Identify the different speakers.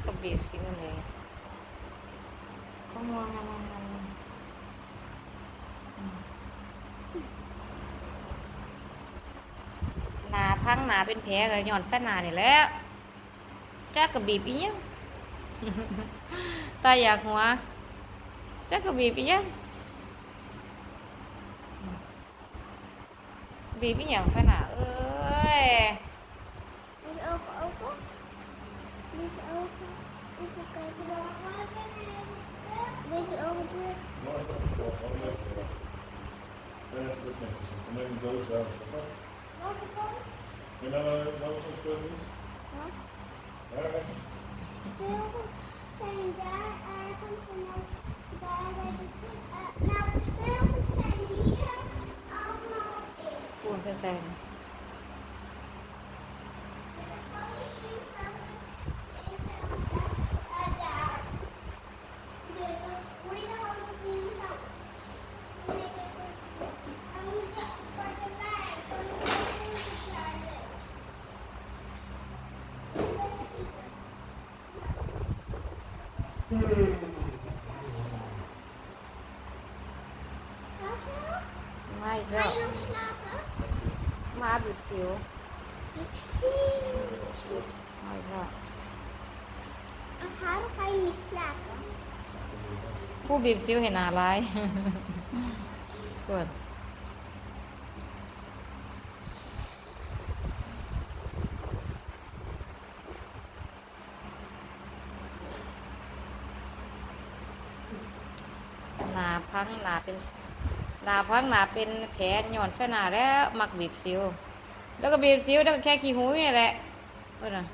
Speaker 1: กับบีบสิงเลยก็มองหนาพังหนาเป็นแผลเลยย้อนแฟนหนานี่แหล้วจ้ากับบีบอีหยังตาอยากหัวจ้ากับบีบอีหยังบีบอีหยังแฟนหนาเอ้ย
Speaker 2: Moet je ogen open? Moet je ogen even kijken dan. Moet je ogen dicht?
Speaker 3: Maar is dat gewoon even. Ja, dat is netjes. Dan neem je een doos uit.
Speaker 2: Welke dan?
Speaker 3: Wil je nou zo'n speel doen?
Speaker 2: Wat?
Speaker 3: Ja,
Speaker 2: Speelgoed zijn daar ergens en dan daar bij de... nou, speelgoed zijn hier allemaal in.
Speaker 1: ปูนเป็นแสน ไม่ก็
Speaker 2: Ga je nog slapen?
Speaker 1: มาบีบสิว
Speaker 2: Ik zie.
Speaker 1: ไม่ก็
Speaker 2: Waarom ga je niet slapen?
Speaker 1: ผู้บีบสิวเห็นหน้าร้าย กดหนาพังหนาเป็นหนาพังหนาเป็นแผลหย่อนแค่หนาแล้วมักบีบสิว แล้วก็บีบสิวแล้วก็แค่ขี้หูนี่แหละเออนะ